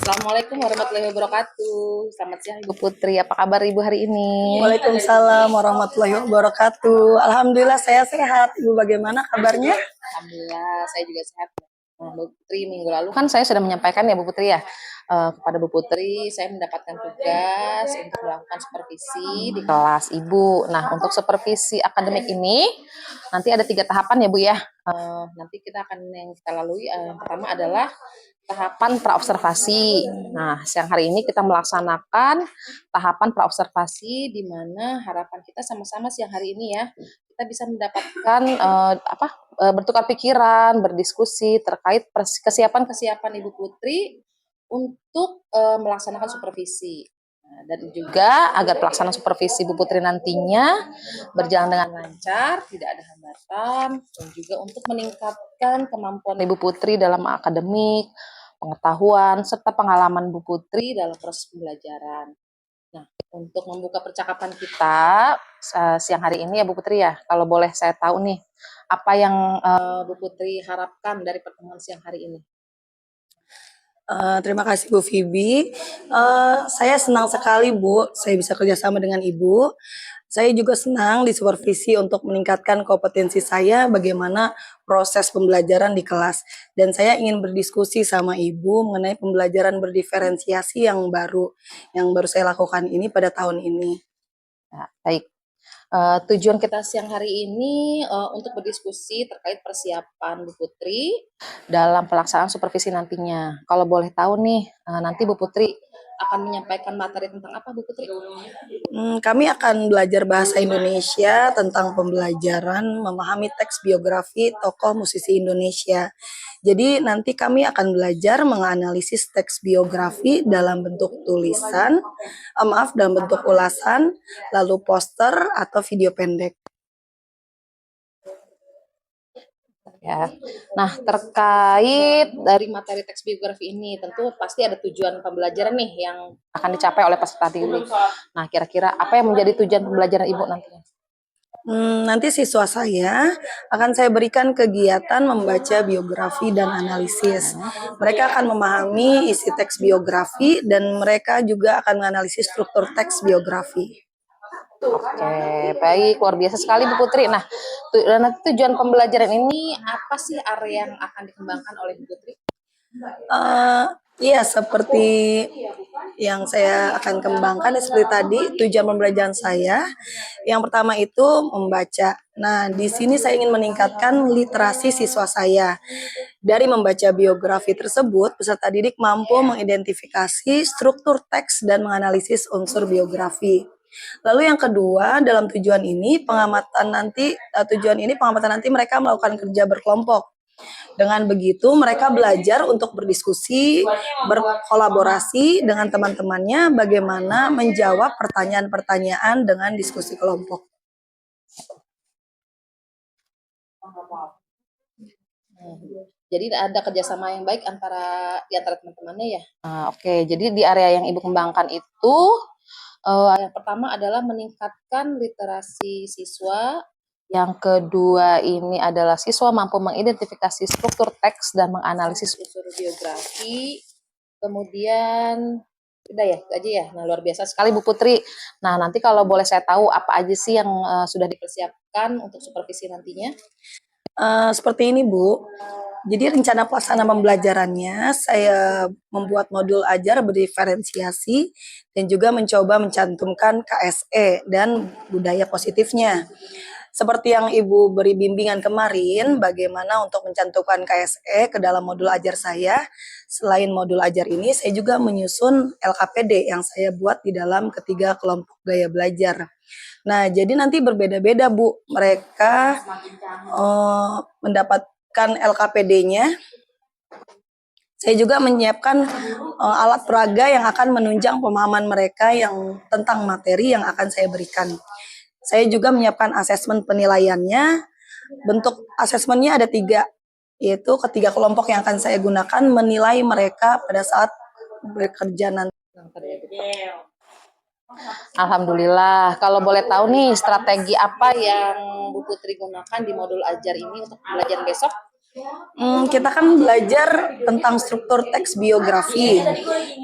Assalamualaikum warahmatullahi wabarakatuh. Selamat siang Ibu Putri. Apa kabar Ibu hari ini? Waalaikumsalam warahmatullahi wabarakatuh. Alhamdulillah saya sehat. Ibu bagaimana kabarnya? Alhamdulillah saya juga sehat. Bu Putri, minggu lalu kan saya sudah menyampaikan ya Bu Putri ya, kepada Bu Putri saya mendapatkan tugas untuk melakukan supervisi di kelas Ibu. Nah, untuk supervisi akademik ini nanti ada 3 tahapan ya Bu ya. Nanti kita akan yang kita lalui, yang pertama adalah tahapan praobservasi. Nah, siang hari ini kita melaksanakan tahapan praobservasi di mana harapan kita sama-sama siang hari ini ya, kita bisa mendapatkan bertukar pikiran, berdiskusi terkait kesiapan-kesiapan Ibu Putri untuk melaksanakan supervisi. Nah, dan juga agar pelaksanaan supervisi Ibu Putri nantinya berjalan dengan lancar, tidak ada hambatan, dan juga untuk meningkatkan kemampuan Ibu Putri dalam akademik, pengetahuan, serta pengalaman Bu Putri dalam proses pembelajaran. Nah, untuk membuka percakapan kita siang hari ini ya Bu Putri ya, kalau boleh saya tahu nih, apa yang Bu Putri harapkan dari pertemuan siang hari ini? Terima kasih Bu Vivi. Saya senang sekali Bu, saya bisa kerjasama dengan Ibu. Saya juga senang disupervisi untuk meningkatkan kompetensi saya bagaimana proses pembelajaran di kelas. Dan saya ingin berdiskusi sama Ibu mengenai pembelajaran berdiferensiasi yang baru saya lakukan ini pada tahun ini. Nah, baik. Tujuan kita siang hari ini untuk berdiskusi terkait persiapan Bu Putri dalam pelaksanaan supervisi nantinya. Kalau boleh tahu nih, nanti Bu Putri akan menyampaikan materi tentang apa Bu Putri? Kami akan belajar bahasa Indonesia tentang pembelajaran memahami teks biografi tokoh musisi Indonesia. Jadi nanti kami akan belajar menganalisis teks biografi dalam bentuk tulisan, dalam bentuk ulasan, lalu poster atau video pendek. Ya. Nah, terkait dari materi teks biografi ini, tentu pasti ada tujuan pembelajaran nih yang akan dicapai oleh peserta didik. Nah, kira-kira apa yang menjadi tujuan pembelajaran Ibu nantinya? Nanti siswa saya akan saya berikan kegiatan membaca biografi dan analisis. Mereka akan memahami isi teks biografi dan mereka juga akan menganalisis struktur teks biografi. Oke, baik, luar biasa sekali Bu Putri. Nah, nanti tujuan pembelajaran ini apa sih area yang akan dikembangkan oleh Bu Putri? Iya, seperti yang saya akan kembangkan seperti tadi tujuan pembelajaran saya. Yang pertama itu membaca. Nah, di sini saya ingin meningkatkan literasi siswa saya. Dari membaca biografi tersebut, peserta didik mampu mengidentifikasi struktur teks dan menganalisis unsur biografi. Lalu yang kedua, dalam tujuan ini pengamatan nanti mereka melakukan kerja berkelompok. Dengan begitu mereka belajar untuk berdiskusi, berkolaborasi dengan teman-temannya bagaimana menjawab pertanyaan-pertanyaan dengan diskusi kelompok. Jadi ada kerjasama yang baik di antara teman-temannya ya. Oke, jadi di area yang Ibu kembangkan itu yang pertama adalah meningkatkan literasi siswa. Yang kedua ini adalah siswa mampu mengidentifikasi struktur teks dan menganalisis unsur biografi. Kemudian udah ya, itu aja ya. Nah, luar biasa sekali Bu Putri. Nah, nanti kalau boleh saya tahu apa aja sih yang sudah dipersiapkan untuk supervisi nantinya? Seperti ini Bu, jadi rencana pelaksana pembelajarannya saya membuat modul ajar berdiferensiasi dan juga mencoba mencantumkan KSE dan budaya positifnya. Seperti yang Ibu beri bimbingan kemarin, bagaimana untuk mencantumkan KSE ke dalam modul ajar saya. Selain modul ajar ini, saya juga menyusun LKPD yang saya buat di dalam ketiga kelompok gaya belajar. Nah, jadi nanti berbeda-beda Bu, mereka mendapatkan LKPD-nya. Saya juga menyiapkan alat peraga yang akan menunjang pemahaman mereka yang tentang materi yang akan saya berikan. Saya juga menyiapkan asesmen penilaiannya. Bentuk asesmennya ada 3, yaitu ketiga kelompok yang akan saya gunakan menilai mereka pada saat bekerja nanti. Alhamdulillah. Kalau boleh tahu nih strategi apa yang Bu Putri gunakan di modul ajar ini untuk pembelajaran besok? Kita kan belajar tentang struktur teks biografi.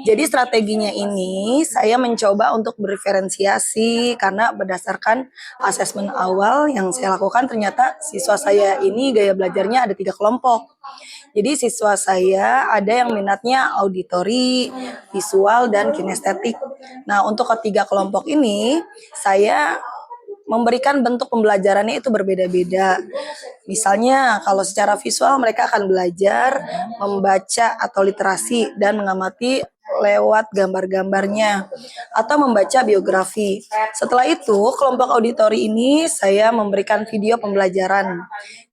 Jadi strateginya ini saya mencoba untuk bereferensiasi karena berdasarkan asesmen awal yang saya lakukan ternyata siswa saya ini gaya belajarnya ada 3 kelompok. Jadi siswa saya ada yang minatnya auditori, visual, dan kinestetik. Nah untuk ketiga kelompok ini saya memberikan bentuk pembelajarannya itu berbeda-beda. Misalnya kalau secara visual mereka akan belajar membaca atau literasi dan mengamati lewat gambar-gambarnya atau membaca biografi. Setelah itu, kelompok auditori ini saya memberikan video pembelajaran.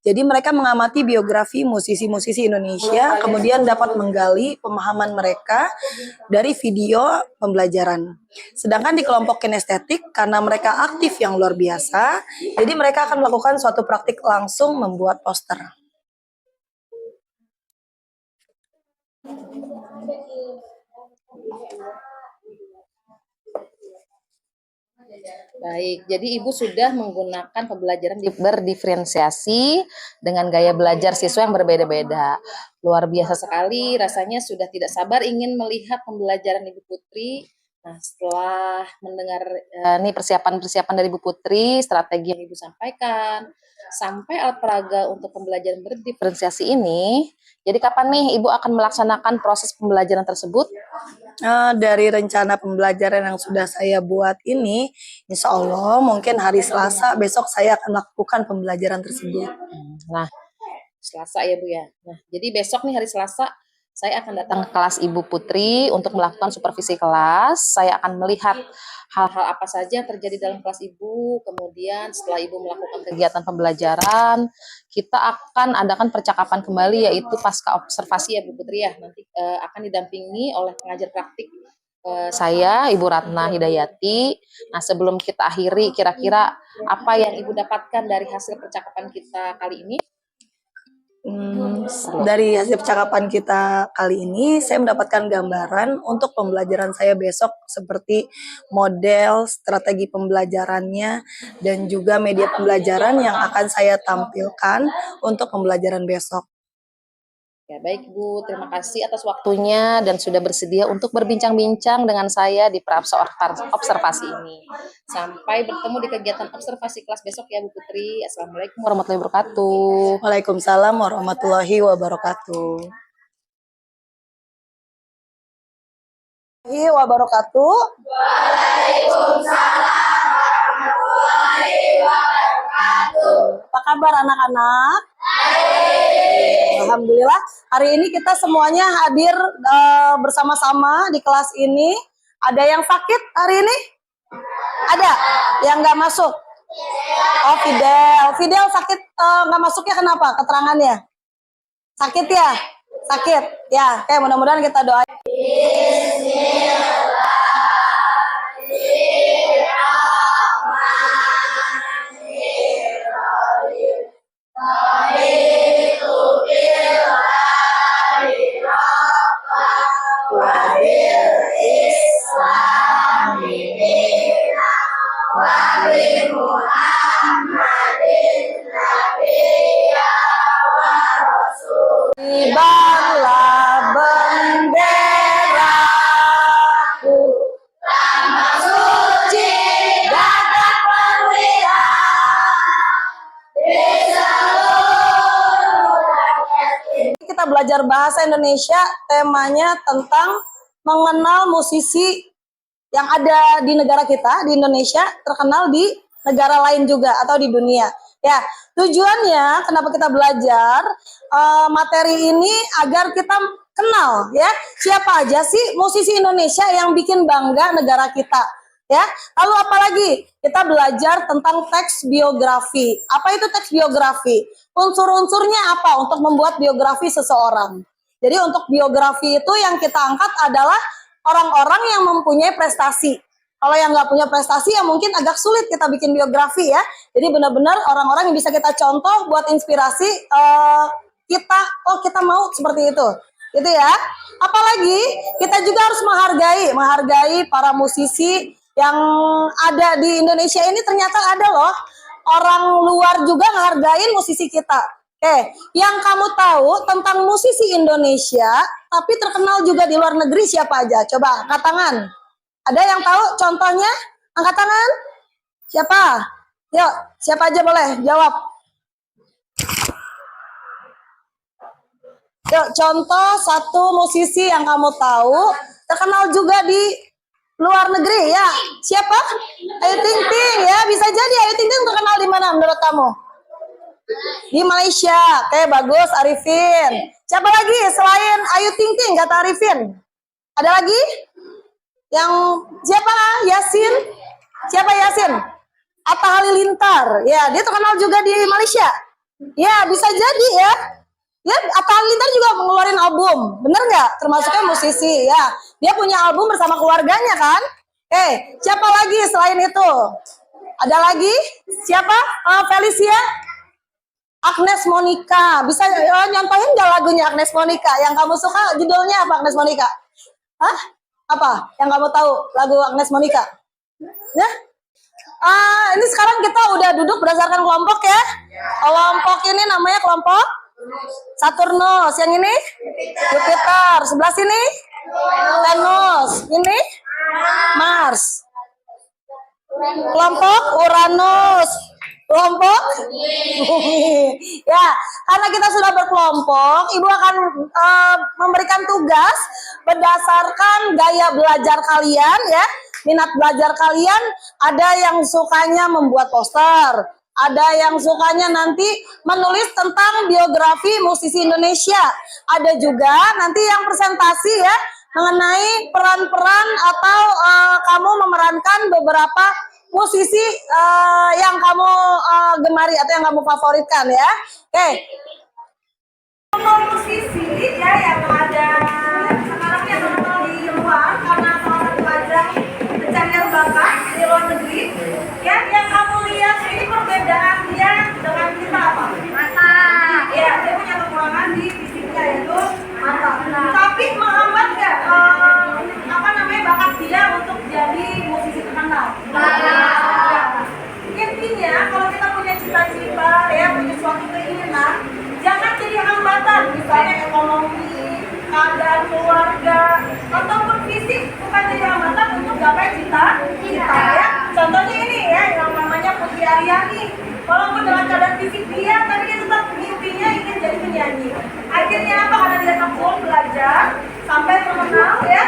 Jadi mereka mengamati biografi musisi-musisi Indonesia, kemudian dapat menggali pemahaman mereka dari video pembelajaran. Sedangkan di kelompok kinestetik, karena mereka aktif yang luar biasa, jadi mereka akan melakukan suatu praktik langsung membuat poster. Baik, jadi Ibu sudah menggunakan pembelajaran berdiferensiasi dengan gaya belajar siswa yang berbeda-beda. Luar biasa sekali, rasanya sudah tidak sabar ingin melihat pembelajaran Ibu Putri. Nah, setelah mendengar nih persiapan-persiapan dari Ibu Putri, strategi yang Ibu sampaikan, sampai alat peraga untuk pembelajaran berdiferensiasi ini, jadi kapan nih Ibu akan melaksanakan proses pembelajaran tersebut? Dari rencana pembelajaran yang sudah saya buat ini, insya Allah mungkin hari Selasa besok saya akan melakukan pembelajaran tersebut. Nah, Selasa ya Bu ya. Nah, jadi besok nih hari Selasa saya akan datang ke kelas Ibu Putri untuk melakukan supervisi kelas. Saya akan melihat hal-hal apa saja yang terjadi dalam kelas Ibu. Kemudian setelah Ibu melakukan kegiatan pembelajaran, kita akan adakan percakapan kembali yaitu pasca observasi ya Bu Putri ya. Nanti akan didampingi oleh pengajar praktik saya Ibu Ratna Hidayati. Nah, sebelum kita akhiri, kira-kira apa yang Ibu dapatkan dari hasil percakapan kita kali ini? Dari hasil percakapan kita kali ini, saya mendapatkan gambaran untuk pembelajaran saya besok seperti model, strategi pembelajarannya, dan juga media pembelajaran yang akan saya tampilkan untuk pembelajaran besok. Ya, baik Bu, terima kasih atas waktunya dan sudah bersedia untuk berbincang-bincang dengan saya di observasi ini. Sampai bertemu di kegiatan observasi kelas besok ya Bu Putri. Assalamualaikum warahmatullahi wabarakatuh. Waalaikumsalam warahmatullahi wabarakatuh. Wabarakatuh. Apa kabar anak-anak? Alhamdulillah, hari ini kita semuanya hadir bersama-sama di kelas ini. Ada yang sakit hari ini? Ada yang nggak masuk? Oh, Fidel sakit nggak masuknya kenapa? Keterangannya? Sakit ya? Sakit ya. Oke, mudah-mudahan kita doain. Kibarlah benderaku, lambang suci gagah perwira di seluruh rakyat. Kita belajar bahasa Indonesia, temanya tentang mengenal musisi yang ada di negara kita, di Indonesia, terkenal di negara lain juga atau di dunia. Ya, tujuannya kenapa kita belajar materi ini agar kita kenal ya siapa aja sih musisi Indonesia yang bikin bangga negara kita. Ya, lalu apalagi kita belajar tentang teks biografi. Apa itu teks biografi? Unsur-unsurnya apa untuk membuat biografi seseorang? Jadi untuk biografi itu yang kita angkat adalah orang-orang yang mempunyai prestasi. Kalau yang nggak punya prestasi ya mungkin agak sulit kita bikin biografi ya. Jadi benar-benar orang-orang yang bisa kita contoh buat inspirasi kita. Oh kita mau seperti itu, gitu ya. Apalagi kita juga harus menghargai para musisi yang ada di Indonesia ini. Ternyata ada loh orang luar juga menghargai musisi kita. Oke, yang kamu tahu tentang musisi Indonesia, tapi terkenal juga di luar negeri siapa aja? Coba angkat tangan. Ada yang tahu contohnya? Angkat tangan. Siapa? Yuk, siapa aja boleh jawab. Yuk, contoh satu musisi yang kamu tahu, terkenal juga di luar negeri ya. Siapa? Ayu Ting Ting ya, bisa jadi Ayu Ting Ting terkenal di mana menurut kamu? Di Malaysia. Oke, bagus Arifin. Siapa lagi selain Ayu Ting Ting kata Arifin? Ada lagi? Yang siapa? Yasin? Siapa Yasin? Atta Halilintar. Ya, dia terkenal juga di Malaysia. Ya, bisa jadi ya. Ya, Atta Halilintar juga mengeluarkan album. Bener nggak? Termasuknya musisi ya. Dia punya album bersama keluarganya kan? Siapa lagi selain itu? Ada lagi? Siapa? Felicia? Agnes Monica. Bisa nyontohin nggak lagunya Agnes Monica? Yang kamu suka judulnya apa Agnes Monica? Hah? Apa yang kamu tahu lagu Agnes Monica? Ya? Ini sekarang kita udah duduk berdasarkan kelompok ya. Kelompok ini namanya kelompok Saturnus. Yang ini Jupiter. Sebelah sini Venus. Ini Mars. Kelompok Uranus. Kelompok Bumi. Ya, karena kita sudah berkelompok, Ibu akan memberikan tugas berdasarkan gaya belajar kalian ya. Minat belajar kalian, ada yang sukanya membuat poster, ada yang sukanya nanti menulis tentang biografi musisi Indonesia. Ada juga nanti yang presentasi ya mengenai peran-peran atau kamu memerankan beberapa musisi yang kamu gemari atau yang kamu favoritkan ya. Musisi ya yang ada sekarang yang terkenal di luar karena salah satu ajang pencarian bakat di luar negeri ya, yang kamu lihat ini perbedaan dia dengan kita apa? Mata. Ya, dia punya kekurangan di fisiknya yaitu mata. Tapi menghambat nggak bakat dia untuk jadi musisi terkenal? Intinya kalau kita punya cita-cita ya, punya suatu keinginan, jangan jadi hambatan. Misalnya ekonomi, keadaan keluarga, ataupun fisik bukan jadi hambatan untuk gapai cita-cita ya. Contohnya ini ya, yang namanya Putri Aryani. Walaupun dengan keadaan fisik dia, tapi dia tetap mimpinya ingin jadi penyanyi. Akhirnya apa? Karena dia tekun belajar sampai terkenal ya.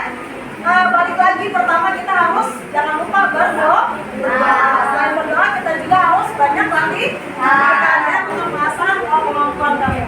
Balik lagi, pertama kita harus jangan lupa berdoa. Selain berdoa, kita juga harus banyak latih latihannya untuk mengasah kemampuan kami.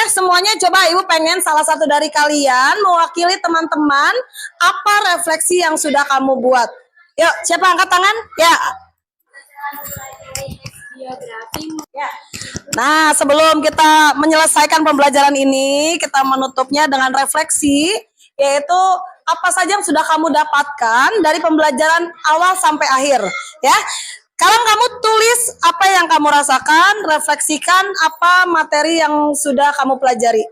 Semuanya, coba Ibu pengen salah satu dari kalian mewakili teman-teman apa refleksi yang sudah kamu buat. Yuk, siapa angkat tangan? Ya. Nah, sebelum kita menyelesaikan pembelajaran ini, kita menutupnya dengan refleksi, yaitu apa saja yang sudah kamu dapatkan dari pembelajaran awal sampai akhir, ya. Sekarang kamu tulis apa yang kamu rasakan, refleksikan apa materi yang sudah kamu pelajari.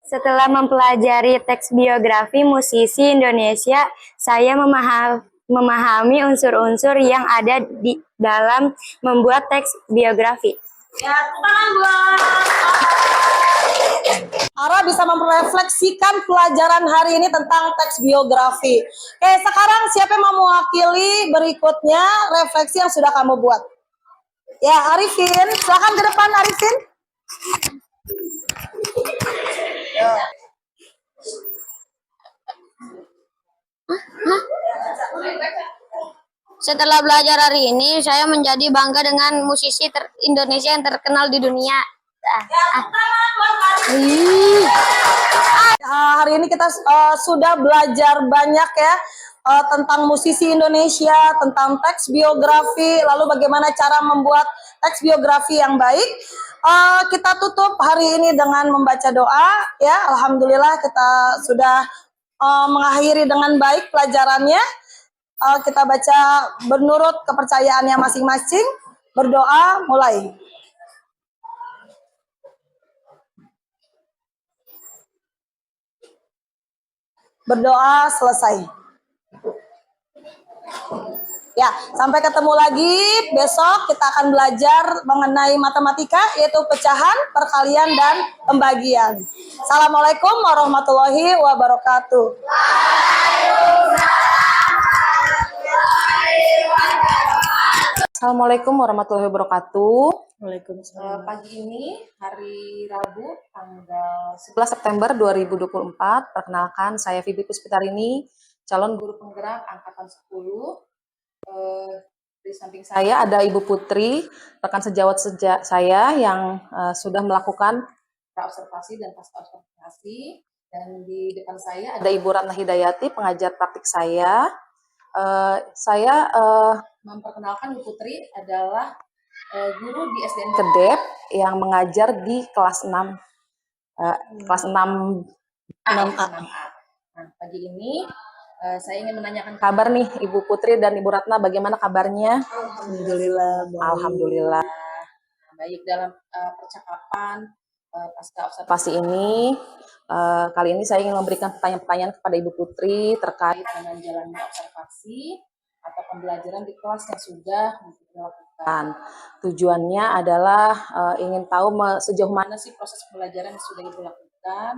Setelah mempelajari teks biografi musisi Indonesia, saya memahami unsur-unsur yang ada di dalam membuat teks biografi. Ya, tangan buat Ara bisa merefleksikan pelajaran hari ini tentang teks biografi. Oke, sekarang siapa yang mau mewakili berikutnya refleksi yang sudah kamu buat? Ya, Arifin, silakan ke depan Arifin. Setelah belajar hari ini, saya menjadi bangga dengan musisi Indonesia yang terkenal di dunia. Hari ini kita sudah belajar banyak ya tentang musisi Indonesia, tentang teks biografi, lalu bagaimana cara membuat teks biografi yang baik. Kita tutup hari ini dengan membaca doa ya. Alhamdulillah kita sudah mengakhiri dengan baik pelajarannya. Kita baca menurut kepercayaannya masing-masing. Berdoa mulai. Berdoa selesai. Ya, sampai ketemu lagi besok kita akan belajar mengenai matematika yaitu pecahan, perkalian dan pembagian. Assalamualaikum warahmatullahi wabarakatuh. Assalamualaikum warahmatullahi wabarakatuh. Waalaikumsalam. Pagi ini hari Rabu tanggal 11 September 2024. Perkenalkan saya Fibi Puspitarini, calon guru penggerak angkatan 10. Di samping saya ada Ibu Putri, rekan sejawat saya yang sudah melakukan pra-observasi dan pasca-observasi. Dan di depan saya ada Ibu Ratna Hidayati, pengajar praktik saya. Saya memperkenalkan Ibu Putri adalah guru di SDN Kedep yang mengajar di kelas 6 kelas 6 6A. Nah, pagi ini saya ingin menanyakan kabar nih Ibu Putri dan Ibu Ratna, bagaimana kabarnya? Alhamdulillah. Alhamdulillah baik. Dalam percakapan pasca observasi ini, kali ini saya ingin memberikan pertanyaan-pertanyaan kepada Ibu Putri terkait dengan jalannya observasi atau pembelajaran di kelas yang sudah dilakukan. Tujuannya adalah ingin tahu sejauh mana sih proses pembelajaran yang sudah Ibu lakukan,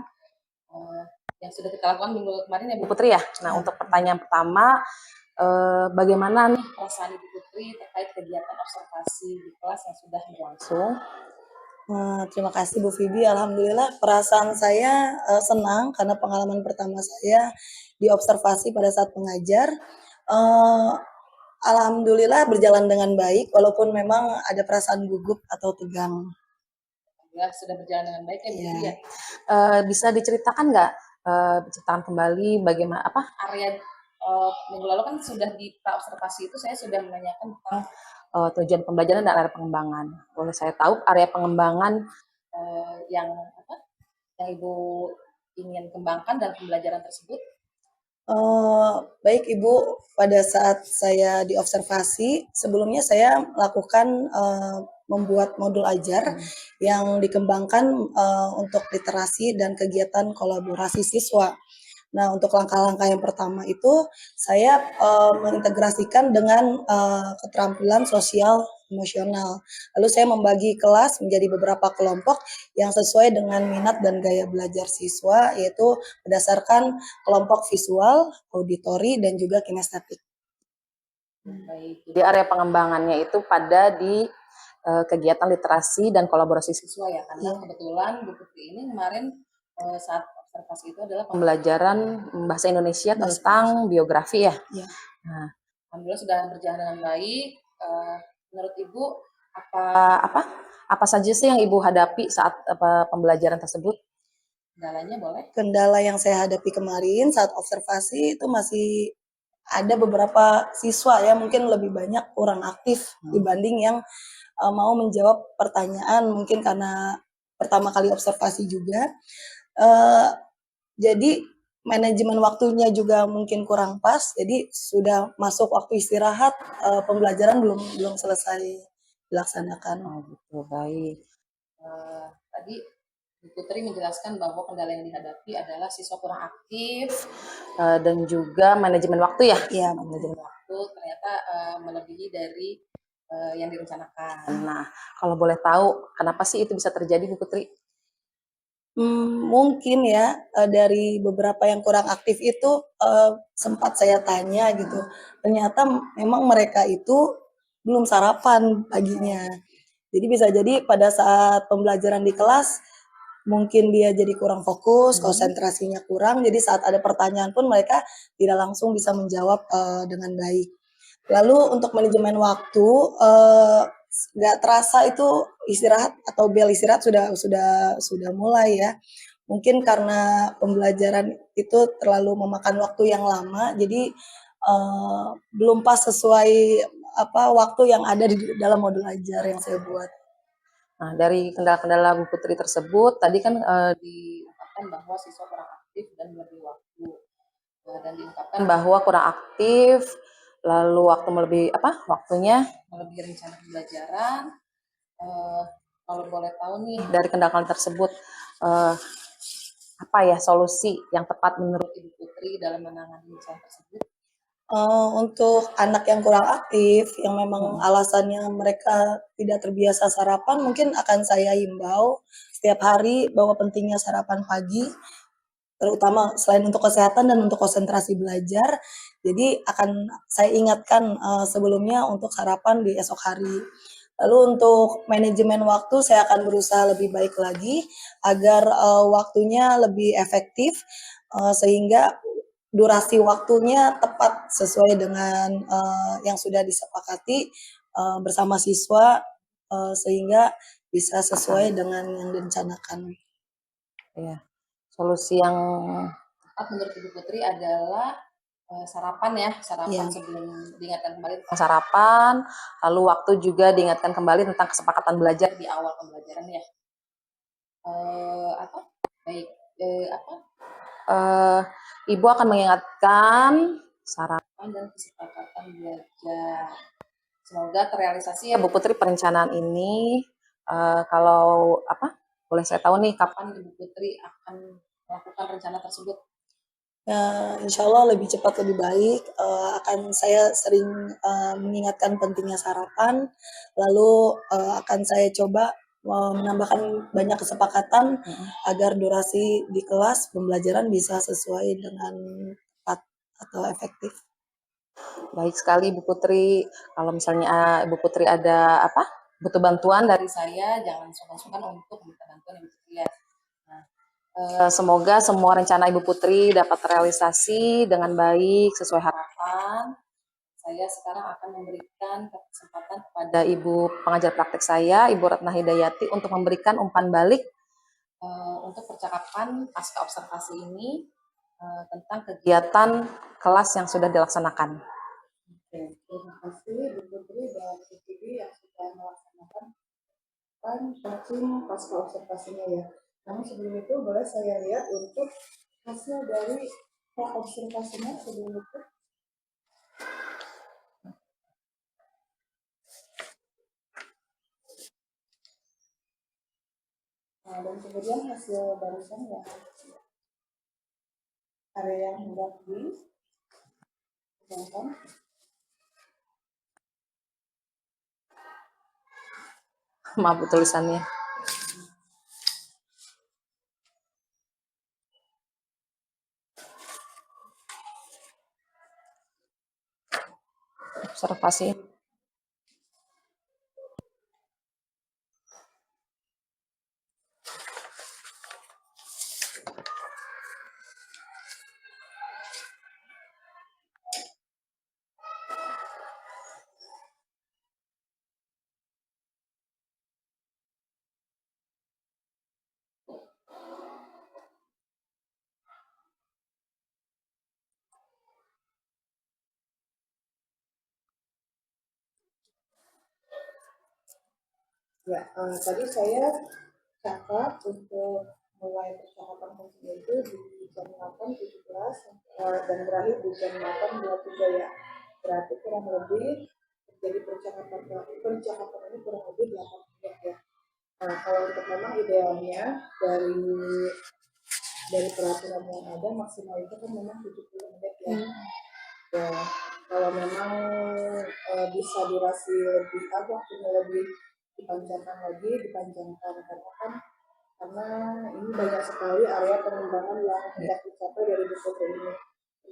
yang sudah kita lakukan minggu kemarin ya Bu Putri ya. Nah, untuk pertanyaan pertama, bagaimana nih perasaan Ibu Putri terkait kegiatan observasi di kelas yang sudah berlangsung? Terima kasih Bu Fibi. Alhamdulillah perasaan saya senang karena pengalaman pertama saya diobservasi pada saat mengajar. Alhamdulillah berjalan dengan baik walaupun memang ada perasaan gugup atau tegang. Ya, sudah berjalan dengan baik ya Bu Putri Ya. ya. Bisa diceritakan nggak, diceritakan kembali bagaimana area minggu lalu kan sudah di observasi itu saya sudah menanyakan tentang tujuan pembelajaran dan area pengembangan. Boleh saya tahu area pengembangan yang Ibu ingin kembangkan dan pembelajaran tersebut? Baik Ibu, pada saat saya diobservasi, sebelumnya saya melakukan membuat modul ajar yang dikembangkan untuk literasi dan kegiatan kolaborasi siswa. Nah, untuk langkah-langkah yang pertama itu saya mengintegrasikan dengan keterampilan sosial emosional. Lalu saya membagi kelas menjadi beberapa kelompok yang sesuai dengan minat dan gaya belajar siswa, yaitu berdasarkan kelompok visual, auditori, dan juga kinestetik. Baik, jadi area pengembangannya itu pada di kegiatan literasi dan kolaborasi siswa ya, karena kebetulan Bu Putri ini kemarin saat observasi itu adalah pembelajaran bahasa Indonesia tentang biografi ya. Ya. Nah, alhamdulillah sudah berjalan dengan baik. Menurut Ibu apa saja sih yang Ibu hadapi saat pembelajaran tersebut? Kendalanya boleh? Kendala yang saya hadapi kemarin saat observasi itu masih ada beberapa siswa ya mungkin lebih banyak kurang aktif dibanding yang mau menjawab pertanyaan, mungkin karena pertama kali observasi juga. Jadi manajemen waktunya juga mungkin kurang pas, jadi sudah masuk waktu istirahat, pembelajaran belum selesai dilaksanakan. Oh gitu, baik. Tadi Bu Putri menjelaskan bahwa kendala yang dihadapi adalah siswa kurang aktif dan juga manajemen waktu ya. Iya, Manajemen waktu ternyata melebihi dari yang direncanakan. Nah, kalau boleh tahu kenapa sih itu bisa terjadi, Bu Putri? Mungkin ya, dari beberapa yang kurang aktif itu, sempat saya tanya gitu, ternyata memang mereka itu belum sarapan paginya. Jadi bisa jadi pada saat pembelajaran di kelas, mungkin dia jadi kurang fokus, konsentrasinya kurang, jadi saat ada pertanyaan pun mereka tidak langsung bisa menjawab, dengan baik. Lalu untuk manajemen waktu, nggak terasa itu istirahat atau bel istirahat sudah mulai ya. Mungkin karena pembelajaran itu terlalu memakan waktu yang lama, jadi, belum pas sesuai waktu yang ada di dalam modul ajar yang saya buat. Nah, dari kendala-kendala Bu Putri tersebut, tadi kan diungkapkan bahwa siswa kurang aktif dan melebihi waktu. Dan diungkapkan bahwa kurang aktif, lalu waktunya melebihi rencana pembelajaran. Kalau boleh tahu nih dari kendala tersebut, apa ya solusi yang tepat menurut Ibu Putri dalam menangani masalah tersebut? Untuk anak yang kurang aktif, yang memang alasannya mereka tidak terbiasa sarapan, mungkin akan saya himbau setiap hari bahwa pentingnya sarapan pagi, terutama selain untuk kesehatan dan untuk konsentrasi belajar. Jadi akan saya ingatkan sebelumnya untuk sarapan di esok hari. Lalu untuk manajemen waktu saya akan berusaha lebih baik lagi agar waktunya lebih efektif sehingga durasi waktunya tepat sesuai dengan yang sudah disepakati bersama siswa sehingga bisa sesuai dengan yang direncanakan. Ya, solusi yang tepat menurut Ibu Putri adalah sarapan ya, sarapan sebelum diingatkan kembali tentang sarapan, lalu waktu juga diingatkan kembali tentang kesepakatan belajar di awal pembelajaran ya. Baik, Ibu akan mengingatkan sarapan dan kesepakatan belajar. Semoga terrealisasi ya Bu Putri perencanaan ini. Kalau boleh saya tahu nih kapan Ibu Putri akan melakukan rencana tersebut? Insya Allah lebih cepat lebih baik. Akan saya sering mengingatkan pentingnya sarapan, lalu akan saya coba menambahkan banyak kesepakatan agar durasi di kelas pembelajaran bisa sesuai dengan tepat atau efektif. Baik sekali Bu Putri. Kalau misalnya Ibu Putri ada butuh bantuan dari saya, jangan sungkan-sungkan untuk minta bantuan Ibu Putri ya. Nah, semoga semua rencana Ibu Putri dapat terrealisasi dengan baik sesuai harapan. Saya sekarang akan memberikan kesempatan kepada Ibu pengajar praktek saya, Ibu Ratna Hidayati, untuk memberikan umpan balik untuk percakapan pasca observasi ini tentang kegiatan kelas yang sudah dilaksanakan. Oke, terima kasih Bu Putri dan Bu Tibi yang sudah melaksanakan coaching pasca observasinya ya. Namun sebelum itu boleh saya lihat untuk hasil dari observasinya sebelum itu. Nah, dan kemudian hasil barusan ya area yang hendak dikerjakan. Maaf tulisannya. Observasi. Ya, tadi saya catat untuk mulai percakapan kuncinya itu di jam 8.17 dan berakhir di jam 8.23 ya. Berarti kurang lebih terjadi percakapan ini kurang lebih 8 menit ya. Nah, kalau untuk memang idealnya dari peraturan yang ada maksimal itu kan memang 70 menit ya. Ya, kalau memang bisa durasi lebih waktunya lebih dipanjangkan karena ini banyak sekali area pengembangan yang hendak dicapai dari buku ini.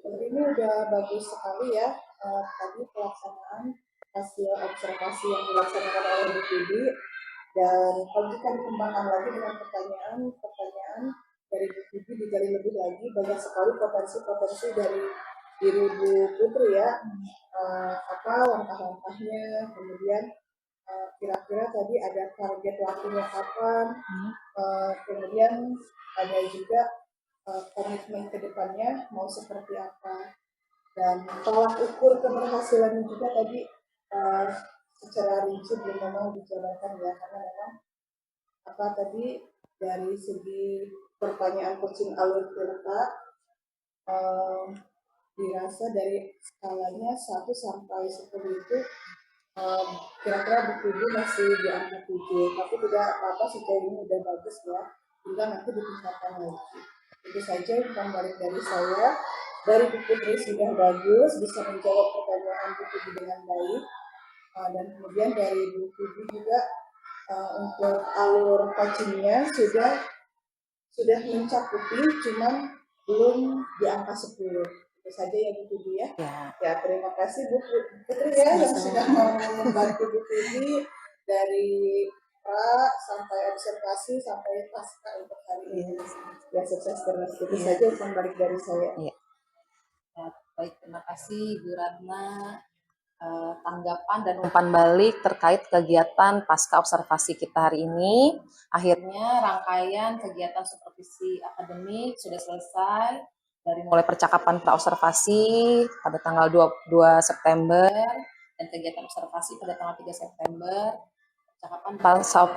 Ini udah bagus sekali ya tadi pelaksanaan hasil observasi yang dilaksanakan oleh Bu Tudi, dan kalau kita dikembangkan lagi dengan pertanyaan dari Bu Tudi digali lebih lagi, banyak sekali potensi dari diri Bu Putri ya, apa langkah-langkahnya, kemudian kira-kira tadi ada target waktunya kapan, kemudian ada juga komitmen ke depannya mau seperti apa, dan tolak ukur keberhasilannya juga tadi secara rinci belum memang dijabarkan ya, karena memang apa tadi dari segi pertanyaan coaching alur tirta dirasa dari skalanya 1 sampai 10 itu kira-kira buku ini masih di angka 7, tapi tidak apa-apa sejauh ini udah bagus ya, tinggal nanti ditingkatkan lagi. Itu saja yang balik dari saya. Dari Bu Putri sudah bagus, bisa menjawab pertanyaan Bu Putri dengan baik, dan kemudian dari Bu Putri juga untuk alur coachingnya sudah mencakupi, cuman belum di angka 10. Itu saja ya Bu Putri ya. Ya, terima kasih Bu Putri ya yang sudah mau membantu Bu Putri dari pra sampai observasi sampai pasca untuk hari ini. Ya, sukses terus. Itu saja yang balik dari saya. Ya, baik, terima kasih Bu Ratna. Tanggapan dan umpan balik terkait kegiatan pasca observasi kita hari ini. Akhirnya rangkaian kegiatan supervisi akademik sudah selesai dari mulai percakapan pra-observasi pada tanggal 22 September dan kegiatan observasi pada tanggal 3 September. Percakapan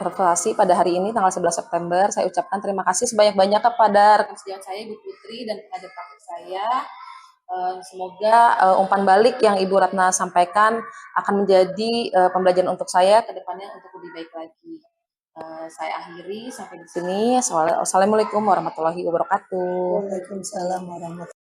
observasi pada hari ini tanggal 11 September. Saya ucapkan terima kasih sebanyak-banyak kepada rekan sejawat saya Ibu Putri dan pengajar praktik saya. Semoga umpan balik yang Ibu Ratna sampaikan akan menjadi pembelajaran untuk saya ke depannya untuk lebih baik lagi. Saya akhiri sampai di sini. Wassalamualaikum warahmatullahi wabarakatuh. Waalaikumsalam warahmatullahi wabarakatuh.